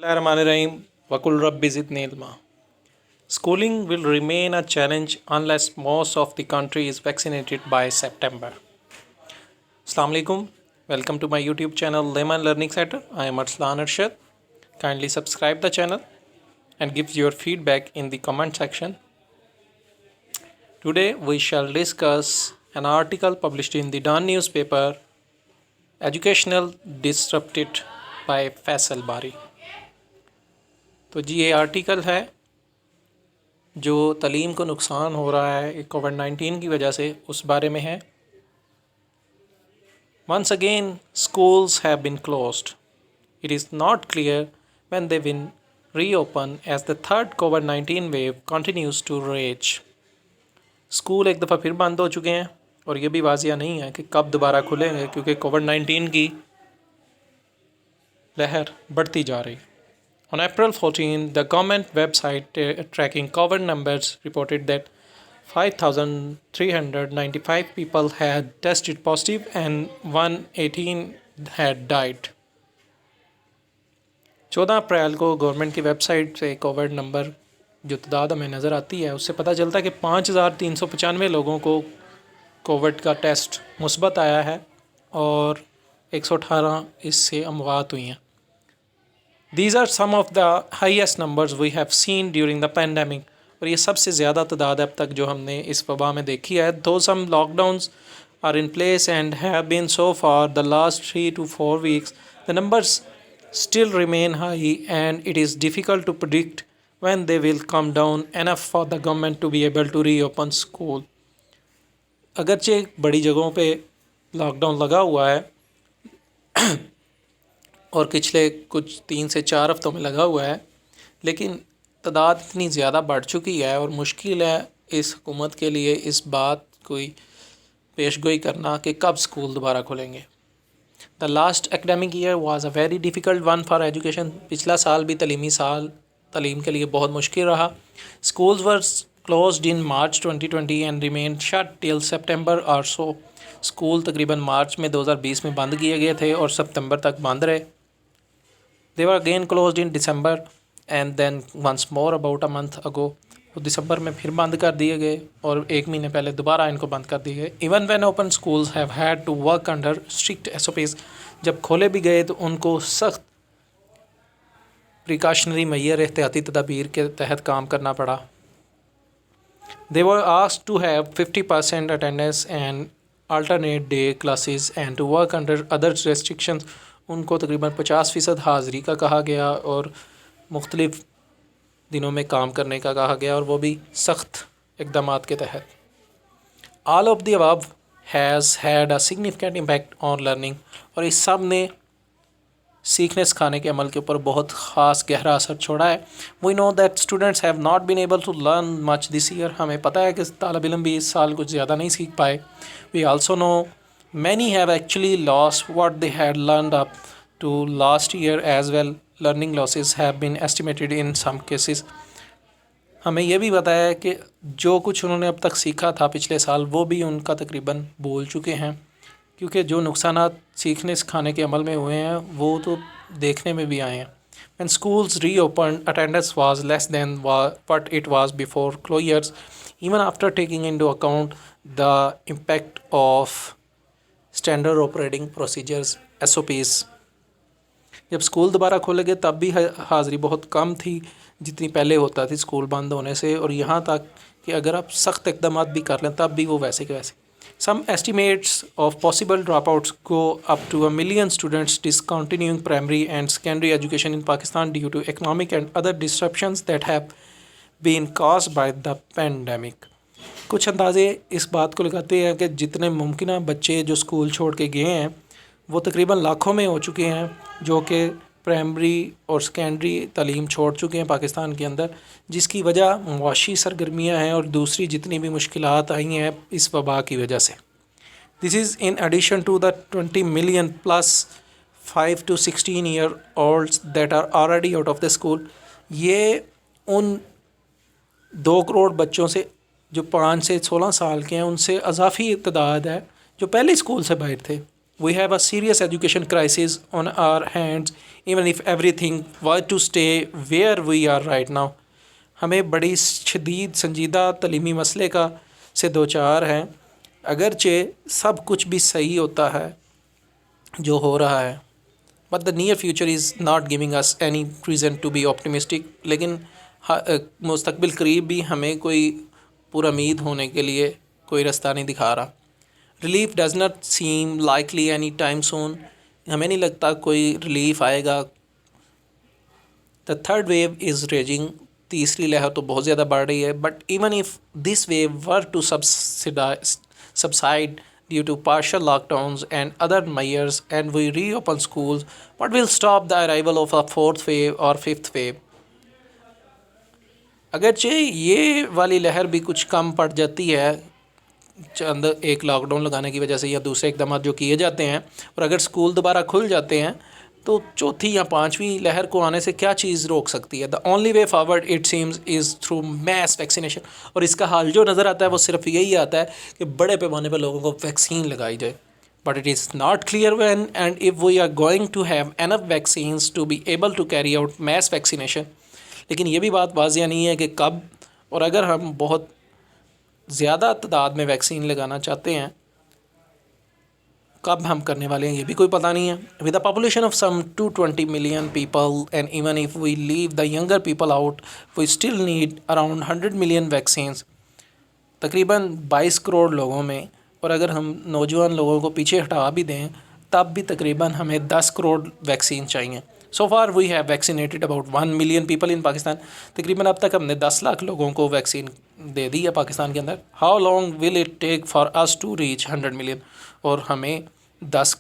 Bismillahirrahmanirrahim. Wakul Rabbi zidni ilma. Schooling will remain a challenge unless most of the country is vaccinated by September. Assalamu alaikum. Welcome to my YouTube channel Layman Learning Center. I am Arslan Arshad. Kindly subscribe the channel and give your feedback in the comment section. Today we shall discuss an article published in the Dawn newspaper, Educational Disrupted by Faisal Bari. تو جی یہ article ہے جو تعلیم کو نقصان ہو رہا ہے COVID-19 کی وجہ سے، اس بارے میں ہے۔ Once again, schools have been closed. It is not clear when they will reopen as the third COVID-19 wave continues to rage. School ایک دفعہ پھر بند ہو چکے ہیں اور یہ بھی واضح نہیں ہے کہ کب دوبارہ کھلیں گے، کیونکہ کووڈ-19 کی لہر بڑھتی جا رہی ہے۔ On April 14, the government website tracking COVID numbers reported that 5,395 people had tested positive and 118 had died. 14 April کو گورنمنٹ کی ویب سائٹ سے کووڈ نمبر جو تعداد ہمیں نظر آتی ہے اس سے پتہ چلتا ہے کہ 5,395 لوگوں کو کووڈ کا ٹیسٹ مثبت آیا ہے اور 118 اس سے اموات ہوئی ہیں۔ These are some of the highest numbers we have seen during the pandemic. اور یہ سب سے زیادہ تعداد اب تک جو ہم نے اس وبا میں دیکھی ہے۔ Though some lockdowns are in place and have been so far the last 3 to 4 weeks, the numbers still remain high and it is difficult to predict when they will come down enough for the government to be able to reopen school. اگرچہ بڑی جگہوں پہ lock down لگا ہوا ہے اور پچھلے کچھ 3 سے 4 ہفتوں میں لگا ہوا ہے، لیکن تعداد اتنی زیادہ بڑھ چکی ہے اور مشکل ہے اس حکومت کے لیے اس بات کوئی پیش گوئی کرنا کہ کب اسکول دوبارہ کھلیں گے۔ The last academic year was a very difficult one for education. پچھلا سال بھی تعلیم کے لیے بہت مشکل رہا۔ Schools were closed in March 2020 and remained shut till September or so. School تقریباً مارچ میں 2020 میں بند کیے گئے تھے اور سپتمبر تک بند رہے۔ They were again closed in December and then once more about a month ago. وہ دسمبر میں پھر بند کر دیے گئے اور 1 مہینے پہلے دوبارہ ان کو بند کر دیے گئے۔ Even when open schools have had to work under strict SOPs. جب کھولے بھی گئے تو ان کو سخت پریکاشنری معیار احتیاطی تدابیر کے تحت کام کرنا پڑا۔ They were asked to have 50% attendance and alternate day classes and to work under other restrictions. ان کو تقریباً 50% حاضری کا کہا گیا اور مختلف دنوں میں کام کرنے کا کہا گیا، اور وہ بھی سخت اقدامات کے تحت۔ All of the above has had a significant impact on learning. اور اس سب نے سیکھنے سکھانے کے عمل کے اوپر بہت خاص گہرا اثر چھوڑا ہے۔ We know that students have not been able to learn much this year. ہمیں پتہ ہے کہ طالب علم بھی اس سال کچھ زیادہ نہیں سیکھ پائے۔ We also know many have actually lost what they had learned up to last year as well. Learning losses have been estimated in some cases. ہمیں یہ بھی پتہ ہے کہ جو کچھ انہوں نے اب تک سیکھا تھا پچھلے سال وہ بھی ان کا تقریباً بھول چکے ہیں، کیونکہ جو نقصانات سیکھنے سکھانے کے عمل میں ہوئے ہیں وہ تو دیکھنے میں بھی آئے ہیں۔ When schools reopened, attendance was less than what it was before closures, even after taking into account the impact of standard operating procedures SOPs. جب اسکول دوبارہ کھولے گئے تب بھی حاضری بہت کم تھی جتنی پہلے ہوتا تھی اسکول بند ہونے سے، اور یہاں تک کہ اگر آپ سخت اقدامات بھی کر لیں تب بھی وہ ویسے کے ویسے۔ Some estimates of possible dropouts go up to 1 million students discontinuing primary and secondary education in Pakistan due to economic and other disruptions that have been caused by the pandemic. کچھ اندازے اس بات کو لگاتے ہیں کہ جتنے ممکنہ بچے جو اسکول چھوڑ کے گئے ہیں وہ تقریباً لاکھوں میں ہو چکے ہیں، جو کہ پرائمری اور سیکنڈری تعلیم چھوڑ چکے ہیں پاکستان کے اندر، جس کی وجہ معاشی سرگرمیاں ہیں اور دوسری جتنی بھی مشکلات آئی ہیں اس وبا کی وجہ سے۔ This is in addition to the 20 million plus 5 to 16 year olds that are already out of the school. یہ ان 2 کروڑ بچوں سے جو 5 سے 16 سال کے ہیں ان سے اضافی تعداد ہے جو پہلے اسکول سے باہر تھے۔ We have a serious education crisis on our hands, even if everything were to stay where we are right now. ہمیں بڑی شدید سنجیدہ تعلیمی مسئلے کا سے دوچار ہیں، اگرچہ سب کچھ بھی صحیح ہوتا ہے جو ہو رہا ہے. But the near future is not giving us any reason to be optimistic. لیکن مستقبل قریب بھی ہمیں کوئی پورا امید ہونے کے لیے کوئی رستہ نہیں دکھا رہا. Relief does not seem likely any time soon. ہمیں نہیں لگتا کوئی ریلیف آئے گا. The third wave is raging. تیسری لہر تو بہت زیادہ بڑھ رہی ہے. But even if this wave were to subside due to partial lockdowns and other measures and we reopen schools, what will stop the arrival of a fourth wave or fifth wave. اگرچہ یہ والی لہر بھی کچھ کم پڑ جاتی ہے چند ایک لاک ڈاؤن لگانے کی وجہ سے یا دوسرے اقدامات جو کیے جاتے ہیں, اور اگر اسکول دوبارہ کھل جاتے ہیں تو چوتھی یا پانچویں لہر کو آنے سے کیا چیز روک سکتی ہے؟ The only way forward it seems is through mass vaccination. اور اس کا حال جو نظر آتا ہے وہ صرف یہی آتا ہے کہ بڑے پیمانے پر لوگوں کو ویکسین لگائی جائے. But it is not clear when and if we are going to have enough vaccines to be able to carry out mass vaccination. لیکن یہ بھی بات واضح نہیں ہے کہ کب, اور اگر ہم بہت زیادہ تعداد میں ویکسین لگانا چاہتے ہیں کب ہم کرنے والے ہیں یہ بھی کوئی پتہ نہیں ہے. With a population of some 220 million people and even if we leave the younger people out, we still need around 100 million vaccines. تقریباً 22 کروڑ لوگوں میں, اور اگر ہم نوجوان لوگوں کو پیچھے ہٹا بھی دیں تب بھی تقریباً ہمیں 10 کروڑ ویکسین چاہیے. So far we have vaccinated about 1 million people in Pakistan. تقریباً اب تک ہم نے 10 لاکھ لوگوں کو ویکسین دے دی ہے پاکستان کے اندر. How long will it take for us to reach 100 million? اور ہمیں 10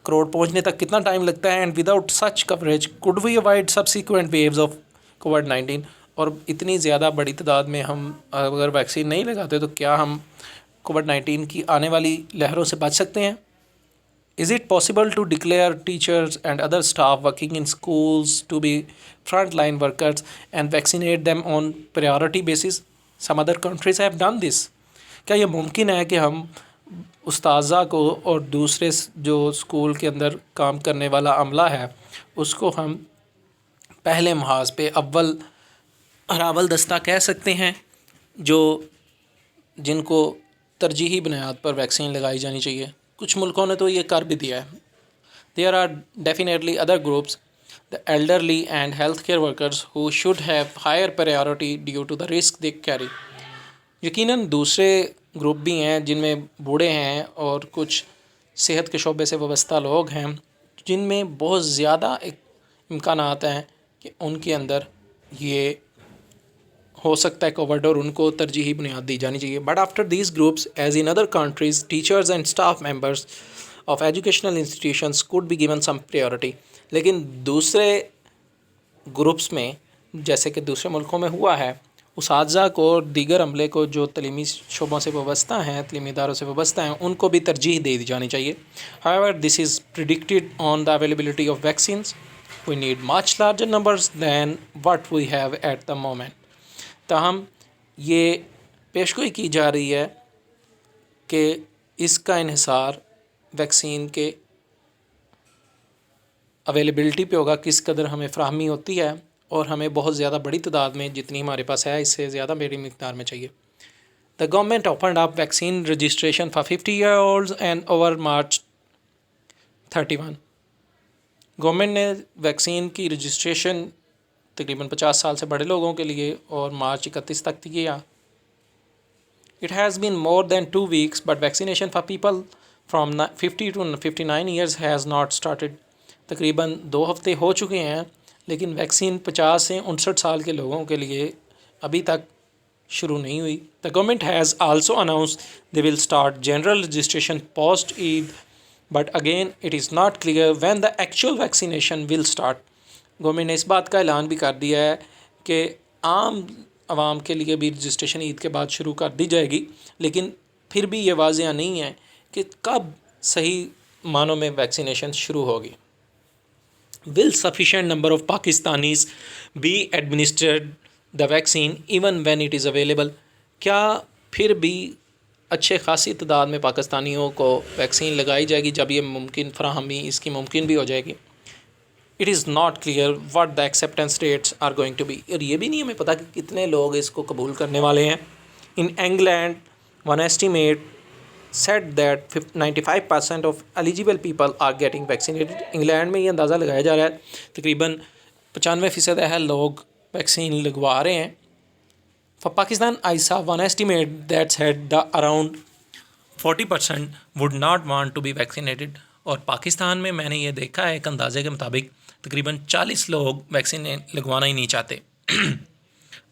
کروڑ پہنچنے تک کتنا ٹائم لگتا ہے؟ And without such coverage could we avoid subsequent waves of کووڈ-19؟ اور اتنی زیادہ بڑی تعداد میں ہم اگر ویکسین نہیں لگاتے تو کیا ہم کووڈ-19 کی آنے والی لہروں سے بچ سکتے ہیں؟ Is it possible to declare teachers and other staff working in schools to be frontline workers and vaccinate them on priority basis? Some other countries have done this. کیا یہ ممکن ہے کہ ہم اساتذہ کو اور دوسرے جو اسکول کے اندر کام کرنے والا عملہ ہے اس کو ہم پہلے محاذ پہ اول دستہ کہہ سکتے ہیں جو جن کو ترجیحی بنیاد پر ویکسین لگائی جانی چاہیے؟ کچھ ملکوں نے تو یہ کر بھی دیا ہے. There are definitely other groups, the elderly and healthcare workers who should have higher priority due to the risk they carry. یقیناً دوسرے گروپ بھی ہیں جن میں بوڑھے ہیں اور کچھ صحت کے شعبے سے وابستہ لوگ ہیں جن میں بہت زیادہ امکانات ہیں کہ ان کے اندر یہ ہو سکتا ہے کووڈ اور ان کو ترجیحی بنیاد دی جانی چاہیے. But after these groups as in other countries teachers and staff members of educational institutions could be given some priority. لیکن دوسرے گروپس میں جیسے کہ دوسرے ملکوں میں ہوا ہے اساتذہ کو اور دیگر عملے کو جو تعلیمی شعبوں سے وابستہ ہیں تعلیمی اداروں سے وابستہ ہیں ان کو بھی ترجیح دے دی جانی چاہیے. however this is predicted on the availability of vaccines. we need much larger numbers than what we have at the moment. تاہم یہ پیشگوئی کی جا رہی ہے کہ اس کا انحصار ویکسین کے اویلیبلٹی پہ ہوگا, کس قدر ہمیں فراہمی ہوتی ہے, اور ہمیں بہت زیادہ بڑی تعداد میں جتنی ہمارے پاس ہے اس سے زیادہ بڑی مقدار میں چاہیے. The government opened up vaccine registration for 50 year olds and over March 31. Government نے ویکسین کی رجسٹریشن تقریباً 50 سال سے بڑے لوگوں کے لیے اور مارچ 31 تک کیا. It has been more than 2 weeks but vaccination for people from 50 to 59 years has not started. تقریباً 2 ہفتے ہو چکے ہیں لیکن ویکسین 50 سے 59 سال کے لوگوں کے لیے ابھی تک شروع نہیں ہوئی. The government has also announced they will start general registration post Eid, but again it is not clear when the actual vaccination will start. Government نے اس بات کا اعلان بھی کر دیا ہے کہ عام عوام کے لیے بھی رجسٹریشن عید کے بعد شروع کر دی جائے گی, لیکن پھر بھی یہ واضح نہیں ہے کہ کب صحیح معنوں میں ویکسینیشن شروع ہوگی. Will sufficient number of Pakistanis be administered the vaccine even when it is available? کیا پھر بھی اچھے خاصی تعداد میں پاکستانیوں کو ویکسین لگائی جائے گی جب یہ فراہمی اس کی ممکن بھی ہو جائے گی. It is not clear what the acceptance rates are going to be. اور یہ بھی نہیں ہمیں پتہ کہ کتنے لوگ اس کو قبول کرنے والے ہیں. In England one estimate said that 95% of eligible people are getting vaccinated. England میں یہ اندازہ لگایا جا رہا ہے تقریباً 95% اہل لوگ ویکسین لگوا رہے ہیں. For Pakistan, I saw one estimate that said that around 40% would not want to be vaccinated. اور پاکستان میں نے یہ دیکھا ہے ایک اندازے کے مطابق تقریباً 40 لوگ ویکسین لگوانا ہی نہیں چاہتے.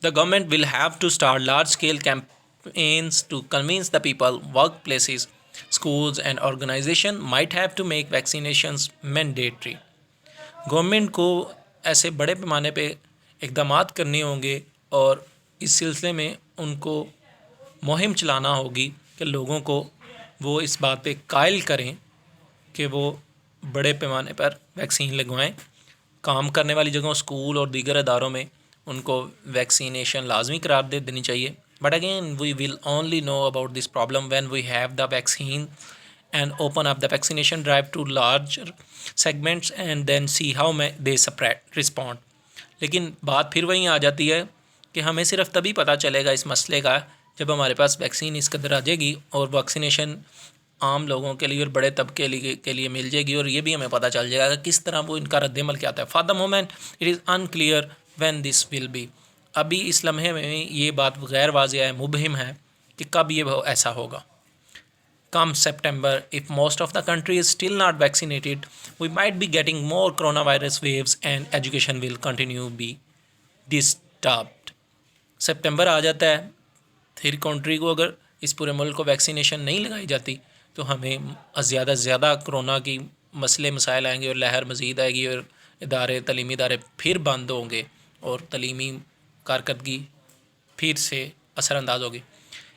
The government will have to start large-scale campaigns to convince the people. Workplaces, schools and organizations might have to make vaccinations mandatory. Government کو ایسے بڑے پیمانے پہ اقدامات کرنے ہوں گے اور اس سلسلے میں ان کو مہم چلانا ہوگی کہ لوگوں کو وہ اس بات پہ قائل کریں کہ وہ بڑے پیمانے پر ویکسین لگوائیں. کام کرنے والی جگہوں اسکول اور دیگر اداروں میں ان کو ویکسینیشن لازمی قرار دے دینی چاہیے. But again we will only know about this problem when we have the vaccine and open up the vaccination drive to large segments and then see how they respond. لیکن بات پھر وہیں آ جاتی ہے کہ ہمیں صرف تبھی پتہ چلے گا اس مسئلے کا جب ہمارے پاس ویکسین اس قدر آ جائے گی اور ویکسینیشن عام لوگوں کے لیے اور بڑے طبقے کے لیے مل جائے گی اور یہ بھی ہمیں پتہ چل جائے گا کہ کس طرح وہ ان کا رد عمل کیا آتا ہے. For the moment it is unclear when this will be. ابھی اس لمحے میں یہ بات غیر واضح ہے, مبہم ہے کہ کب یہ ایسا ہوگا. Come September, if most of the country is still not vaccinated, we might be getting more coronavirus waves and education will continue to be disturbed. September آ جاتا ہے, پھر کنٹری کو اگر اس پورے ملک کو ویکسینیشن نہیں لگائی جاتی تو ہمیں زیادہ سے زیادہ کرونا کی مسئلے مسائل آئیں گے اور لہر مزید آئے گی اور تعلیمی ادارے پھر بند ہوں گے اور تعلیمی کارکردگی پھر سے اثر انداز ہوگی.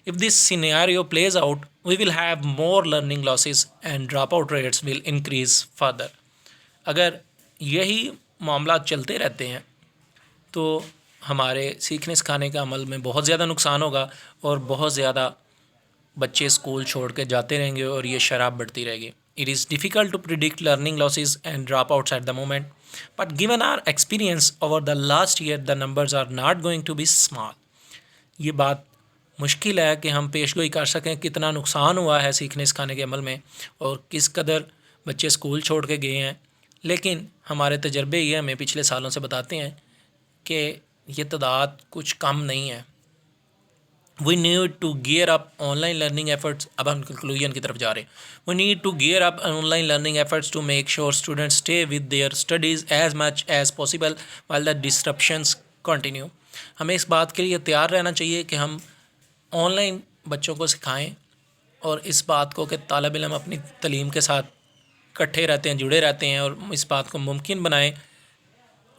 If this scenario plays out, we will have more learning losses and dropout rates will increase further. اگر یہی معاملات چلتے رہتے ہیں تو ہمارے سیکھنے سکھانے کے عمل میں بہت زیادہ نقصان ہوگا اور بہت زیادہ بچے اسکول چھوڑ کے جاتے رہیں گے اور یہ شرح بڑھتی رہے گی. It is difficult to predict learning losses and dropouts at the moment, but given our experience over the last year, the numbers are not going to be small. یہ بات مشکل ہے کہ ہم پیش گوئی کر سکیں کتنا نقصان ہوا ہے سیکھنے سکھانے کے عمل میں اور کس قدر بچے اسکول چھوڑ کے گئے ہیں, لیکن ہمارے تجربے یہ ہمیں پچھلے سالوں سے بتاتے ہیں کہ یہ تعداد کچھ کم نہیں ہے. We need to gear up online learning efforts. اب ہم کنکلوژن کی طرف جا رہے ہیں. We need to gear up online learning efforts to make sure students stay with their studies as much as possible while the disruptions continue. ہمیں اس بات کے لیے تیار رہنا چاہیے کہ ہم آن لائن بچوں کو سکھائیں اور اس بات کو کہ طالب علم اپنی تعلیم کے ساتھ اکٹھے رہتے ہیں, جڑے رہتے ہیں اور اس بات کو ممکن بنائیں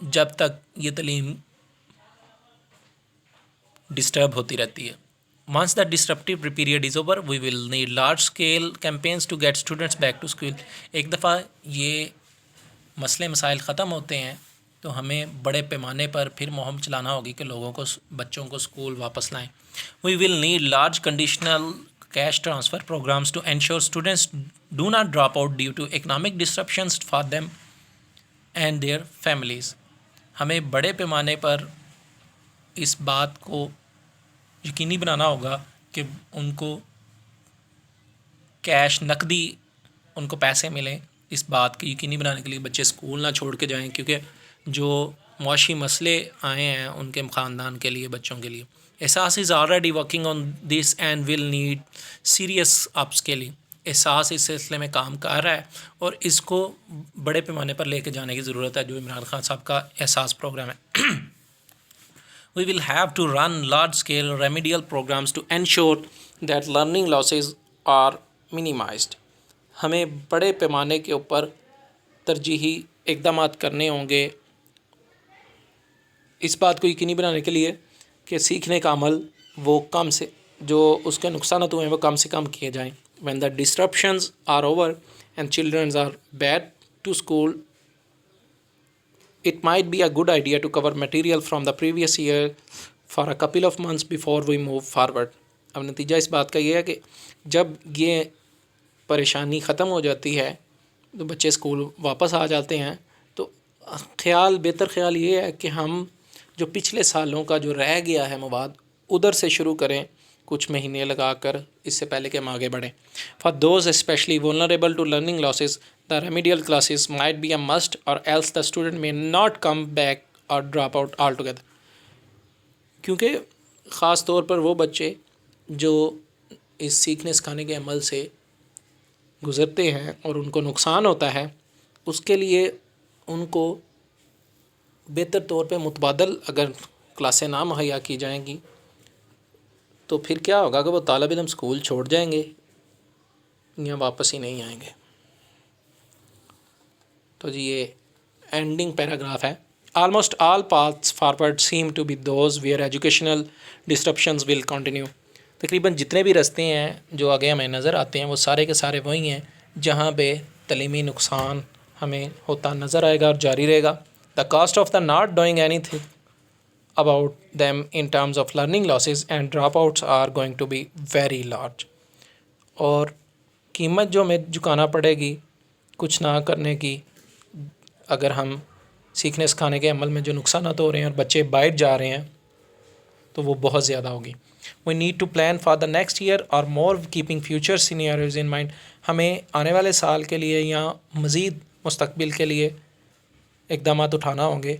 جب تک یہ تعلیم ڈسٹرب ہوتی رہتی ہے. Once the disruptive period is over, we will need large-scale campaigns to get students back to school. ایک دفعہ یہ مسئلے مسائل ختم ہوتے ہیں تو ہمیں بڑے پیمانے پر پھر مہم چلانا ہوگی کہ لوگوں کو بچوں کو اسکول واپس لائیں. We will need large conditional cash transfer programs to ensure students do not drop out due to economic disruptions for them and their families. ہمیں بڑے پیمانے پر اس بات کو یقینی بنانا ہوگا کہ ان کو کیش نقدی ان کو پیسے ملیں. اس بات کی یقینی بنانے کے لیے بچے اسکول نہ چھوڑ کے جائیں کیونکہ جو معاشی مسئلے آئے ہیں ان کے خاندان کے لیے, بچوں کے لیے. احساس is already working on this and will need serious up scaling. احساس اس سلسلے میں کام کر رہا ہے اور اس کو بڑے پیمانے پر لے کے جانے کی ضرورت ہے, جو عمران خان صاحب کا احساس پروگرام ہے. We will have to run large-scale remedial programs to ensure that learning losses are minimized. ہمیں بڑے پیمانے کے اوپر ترجیحی اقدامات کرنے ہوں گے اس بات کو یقینی بنانے کے لیے کہ سیکھنے کا عمل وہ کم سے جو اس کے نقصانات ہوئے ہیں وہ کم سے کم کیے جائیں. When the disruptions are over and children are back to school, it might be a good idea to cover material from the previous year for a couple of months before we move forward. اب نتیجہ اس بات کا یہ ہے کہ جب یہ پریشانی ختم ہو جاتی ہے تو بچے اسکول واپس آ جاتے ہیں، تو بہتر خیال یہ ہے کہ ہم جو پچھلے سالوں کا جو رہ گیا ہے مواد ادھر سے شروع کریں کچھ مہینے لگا کر، اس سے پہلے کہ ہم آگے بڑھیں. For those especially vulnerable to learning losses the remedial classes might be a must or else the student may not come back or drop out altogether. کیونکہ خاص طور پر وہ بچے جو اس سیکھنے سکھانے کے عمل سے گزرتے ہیں اور ان کو نقصان ہوتا ہے، اس کے لیے ان کو بہتر طور پہ متبادل اگر کلاسیں نہ مہیا کی جائیں گی تو پھر کیا ہوگا کہ وہ طالب علم اسکول چھوڑ جائیں گے یا واپس ہی نہیں آئیں گے. تو جی یہ اینڈنگ پیراگراف ہے. Almost all paths forward seem to be those where educational disruptions will continue. تقریباً جتنے بھی رستے ہیں جو آگے ہمیں نظر آتے ہیں وہ سارے کے سارے وہی ہیں جہاں پہ تعلیمی نقصان ہمیں ہوتا نظر آئے گا اور جاری رہے گا. The cost of the not doing anything about them in terms of learning losses and dropouts are going to be very large. اور قیمت جو ہمیں چکانا پڑے گی کچھ نہ کرنے کی، اگر ہم سیکھنے سکھانے کے عمل میں جو نقصانات ہو رہے ہیں اور بچے باہر جا رہے ہیں تو وہ بہت زیادہ ہوگی. We need to plan for the next year or more keeping future scenarios in mind. ہمیں آنے والے سال کے لیے یا مزید مستقبل کے لیے اقدامات اٹھانا ہوں گے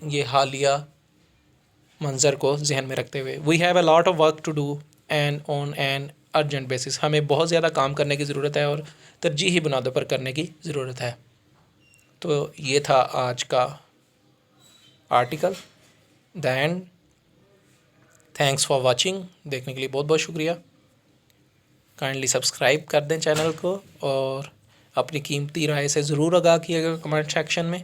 یہ حالیہ منظر کو ذہن میں رکھتے ہوئے. We have a lot of work to do and on an urgent basis. ہمیں بہت زیادہ کام کرنے کی ضرورت ہے اور ترجیحی بنیادوں پر کرنے کی ضرورت ہے. تو یہ تھا آج کا article. The and. Thanks for watching. دیکھنے کے لیے بہت بہت شکریہ. کائنڈلی سبسکرائب کر دیں چینل کو اور اپنی قیمتی رائے سے ضرور آگاہ کیے گا کمنٹ سیکشن میں.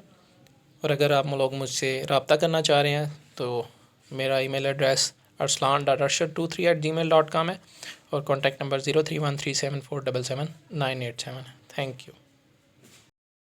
اور اگر آپ لوگ مجھ سے رابطہ کرنا چاہ رہے ہیں تو میرا ای میل ایڈریس arslan.arshad23@gmail.com ہے اور کانٹیکٹ نمبر 031374777987 ہے. Thank you.